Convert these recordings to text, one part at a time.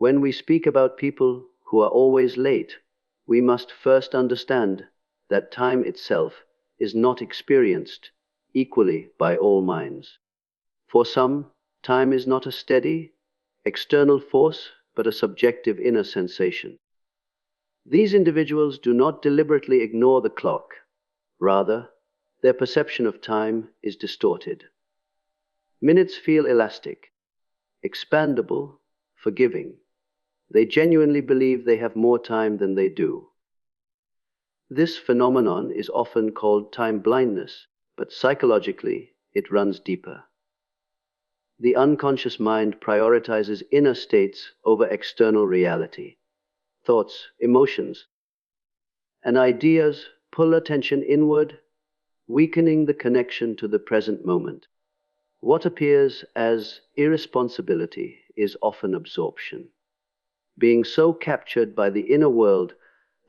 When we speak about people who are always late, we must first understand that time itself is not experienced equally by all minds. For some, time is not a steady, external force, but a subjective inner sensation. These individuals do not deliberately ignore the clock. Rather, their perception of time is distorted. Minutes feel elastic, expandable, forgiving. They genuinely believe they have more time than they do. This phenomenon is often called time blindness, but psychologically, it runs deeper. The unconscious mind prioritizes inner states over external reality. Thoughts, emotions, and ideas pull attention inward, weakening the connection to the present moment. What appears as irresponsibility is often absorption, being so captured by the inner world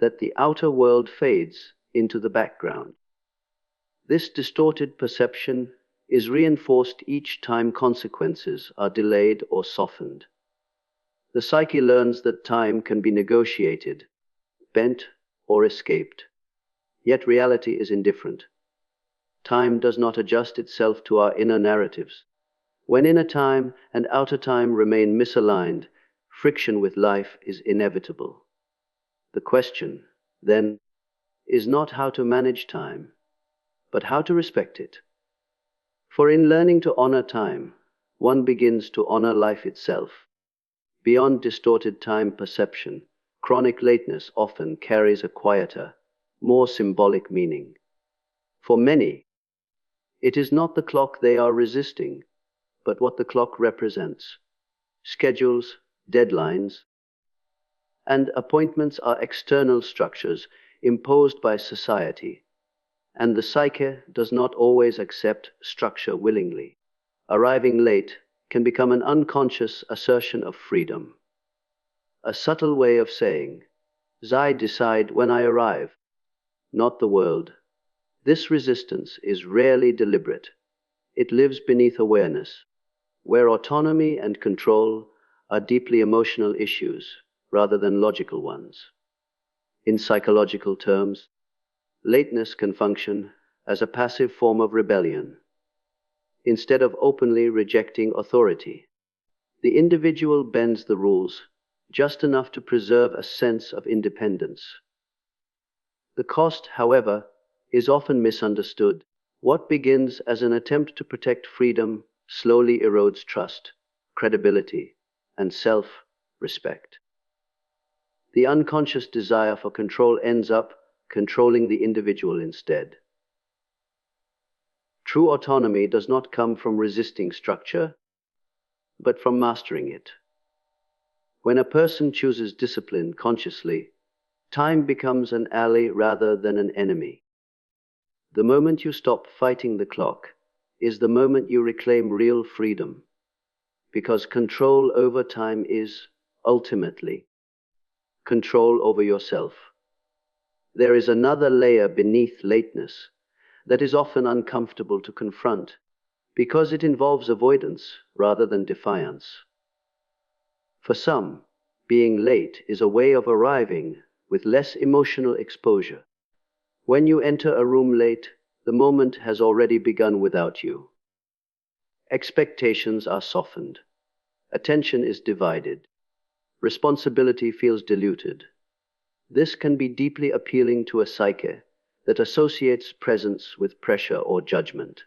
that the outer world fades into the background. This distorted perception is reinforced each time consequences are delayed or softened. The psyche learns that time can be negotiated, bent, or escaped. Yet reality is indifferent. Time does not adjust itself to our inner narratives. When inner time and outer time remain misaligned, friction with life is inevitable. The question, then, is not how to manage time, but how to respect it. For in learning to honor time, one begins to honor life itself. Beyond distorted time perception, chronic lateness often carries a quieter, more symbolic meaning. For many, it is not the clock they are resisting, but what the clock represents. Schedules, deadlines, and appointments are external structures imposed by society, and the psyche does not always accept structure willingly. Arriving late can become an unconscious assertion of freedom. A subtle way of saying, I decide when I arrive, not the world. This resistance is rarely deliberate. It lives beneath awareness, where autonomy and control are deeply emotional issues rather than logical ones. In psychological terms, lateness can function as a passive form of rebellion. Instead of openly rejecting authority, the individual bends the rules just enough to preserve a sense of independence. The cost, however, is often misunderstood. What begins as an attempt to protect freedom slowly erodes trust, credibility, and self-respect. The unconscious desire for control ends up controlling the individual instead. True autonomy does not come from resisting structure, but from mastering it. When a person chooses discipline consciously, time becomes an ally rather than an enemy. The moment you stop fighting the clock is the moment you reclaim real freedom, because control over time is, ultimately, control over yourself. There is another layer beneath lateness that is often uncomfortable to confront, because it involves avoidance rather than defiance. For some, being late is a way of arriving with less emotional exposure. When you enter a room late, the moment has already begun without you. Expectations are softened. Attention is divided. Responsibility feels diluted. This can be deeply appealing to a psyche that associates presence with pressure or judgment.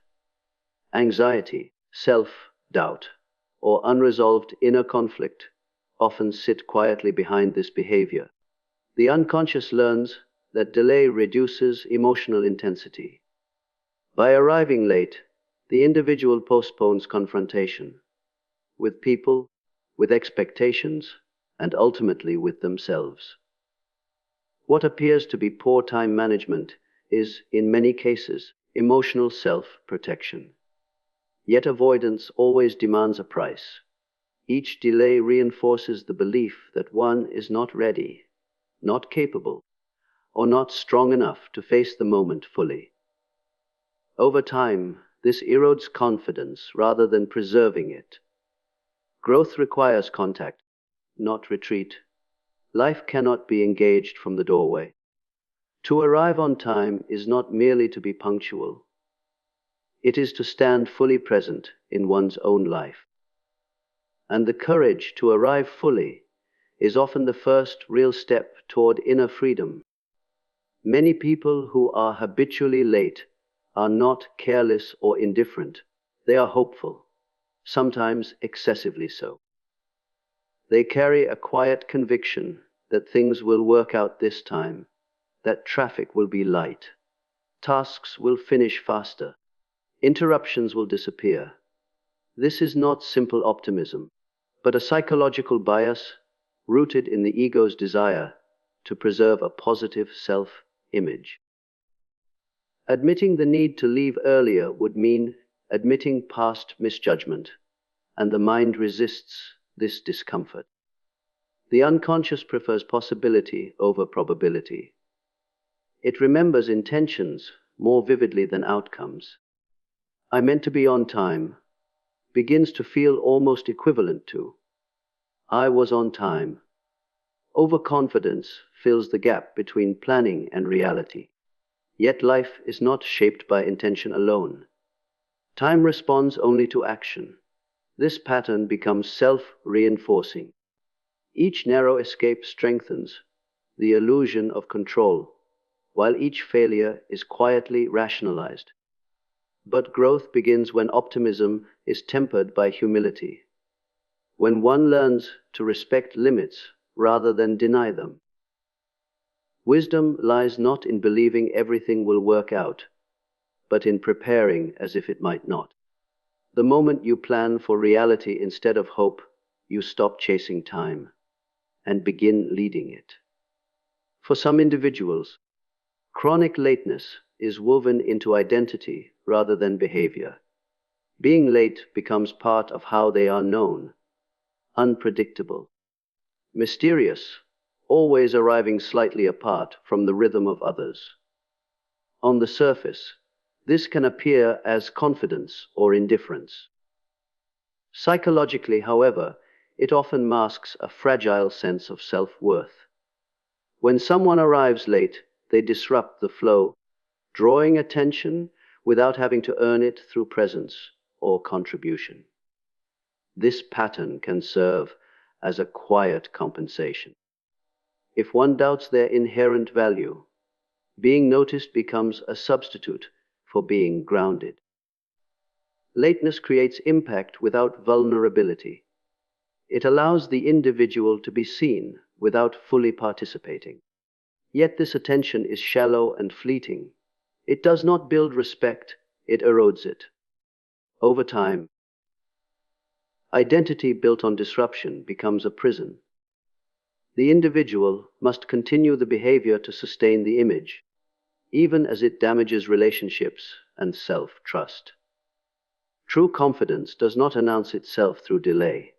Anxiety, self-doubt, or unresolved inner conflict often sit quietly behind this behavior. The unconscious learns that delay reduces emotional intensity. By arriving late, the individual postpones confrontation with people, with expectations, and ultimately with themselves. What appears to be poor time management is, in many cases, emotional self-protection. Yet avoidance always demands a price. Each delay reinforces the belief that one is not ready, not capable, or not strong enough to face the moment fully. Over time, this erodes confidence rather than preserving it. Growth requires contact, not retreat. Life cannot be engaged from the doorway. To arrive on time is not merely to be punctual. It is to stand fully present in one's own life. And the courage to arrive fully is often the first real step toward inner freedom. Many people who are habitually late are not careless or indifferent. They are hopeful, sometimes excessively so. They carry a quiet conviction that things will work out this time, that traffic will be light, tasks will finish faster, interruptions will disappear. This is not simple optimism, but a psychological bias rooted in the ego's desire to preserve a positive self-image. Admitting the need to leave earlier would mean admitting past misjudgment, and the mind resists this discomfort. The unconscious prefers possibility over probability. It remembers intentions more vividly than outcomes. "I meant to be on time" begins to feel almost equivalent to "I was on time." Overconfidence fills the gap between planning and reality. Yet life is not shaped by intention alone. Time responds only to action. This pattern becomes self-reinforcing. Each narrow escape strengthens the illusion of control, while each failure is quietly rationalized. But growth begins when optimism is tempered by humility, when one learns to respect limits rather than deny them. Wisdom lies not in believing everything will work out, but in preparing as if it might not. The moment you plan for reality instead of hope, you stop chasing time and begin leading it. For some individuals, chronic lateness is woven into identity rather than behavior. Being late becomes part of how they are known, unpredictable, mysterious, always arriving slightly apart from the rhythm of others. On the surface, this can appear as confidence or indifference. Psychologically, however, it often masks a fragile sense of self-worth. When someone arrives late, they disrupt the flow, drawing attention without having to earn it through presence or contribution. This pattern can serve as a quiet compensation. If one doubts their inherent value, being noticed becomes a substitute for being grounded. Lateness creates impact without vulnerability. It allows the individual to be seen without fully participating. Yet this attention is shallow and fleeting. It does not build respect, it erodes it. Over time, identity built on disruption becomes a prison. The individual must continue the behavior to sustain the image, even as it damages relationships and self-trust. True confidence does not announce itself through delay.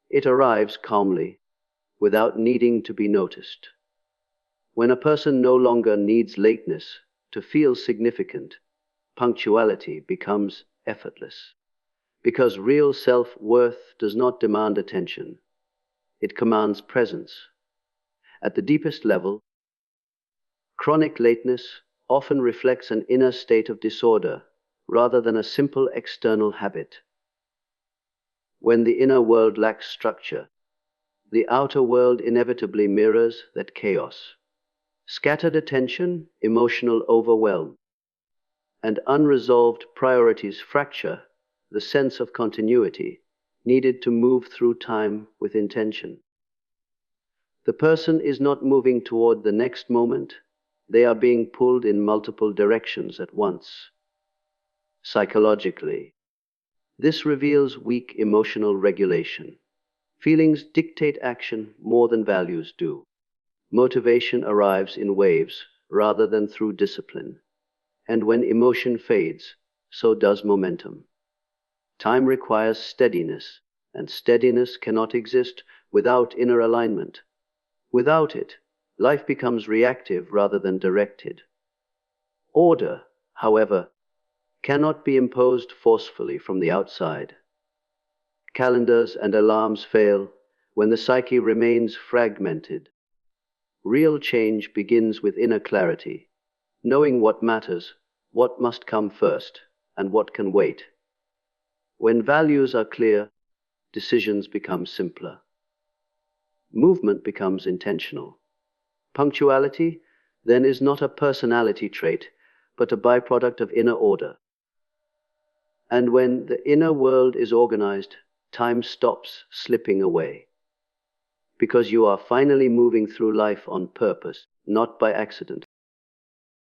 It arrives calmly, without needing to be noticed. When a person no longer needs lateness to feel significant, punctuality becomes effortless. Because real self-worth does not demand attention, it commands presence. At the deepest level, chronic lateness often reflects an inner state of disorder rather than a simple external habit. When the inner world lacks structure, the outer world inevitably mirrors that chaos. Scattered attention, emotional overwhelm, and unresolved priorities fracture the sense of continuity needed to move through time with intention. The person is not moving toward the next moment, they are being pulled in multiple directions at once. Psychologically, this reveals weak emotional regulation. Feelings dictate action more than values do. Motivation arrives in waves rather than through discipline. And when emotion fades, so does momentum. Time requires steadiness, and steadiness cannot exist without inner alignment. Without it, life becomes reactive rather than directed. Order, however, cannot be imposed forcefully from the outside. Calendars and alarms fail when the psyche remains fragmented. Real change begins with inner clarity, knowing what matters, what must come first, and what can wait. When values are clear, decisions become simpler. Movement becomes intentional. Punctuality, then, is not a personality trait, but a byproduct of inner order. And when the inner world is organized, time stops slipping away. Because you are finally moving through life on purpose, not by accident.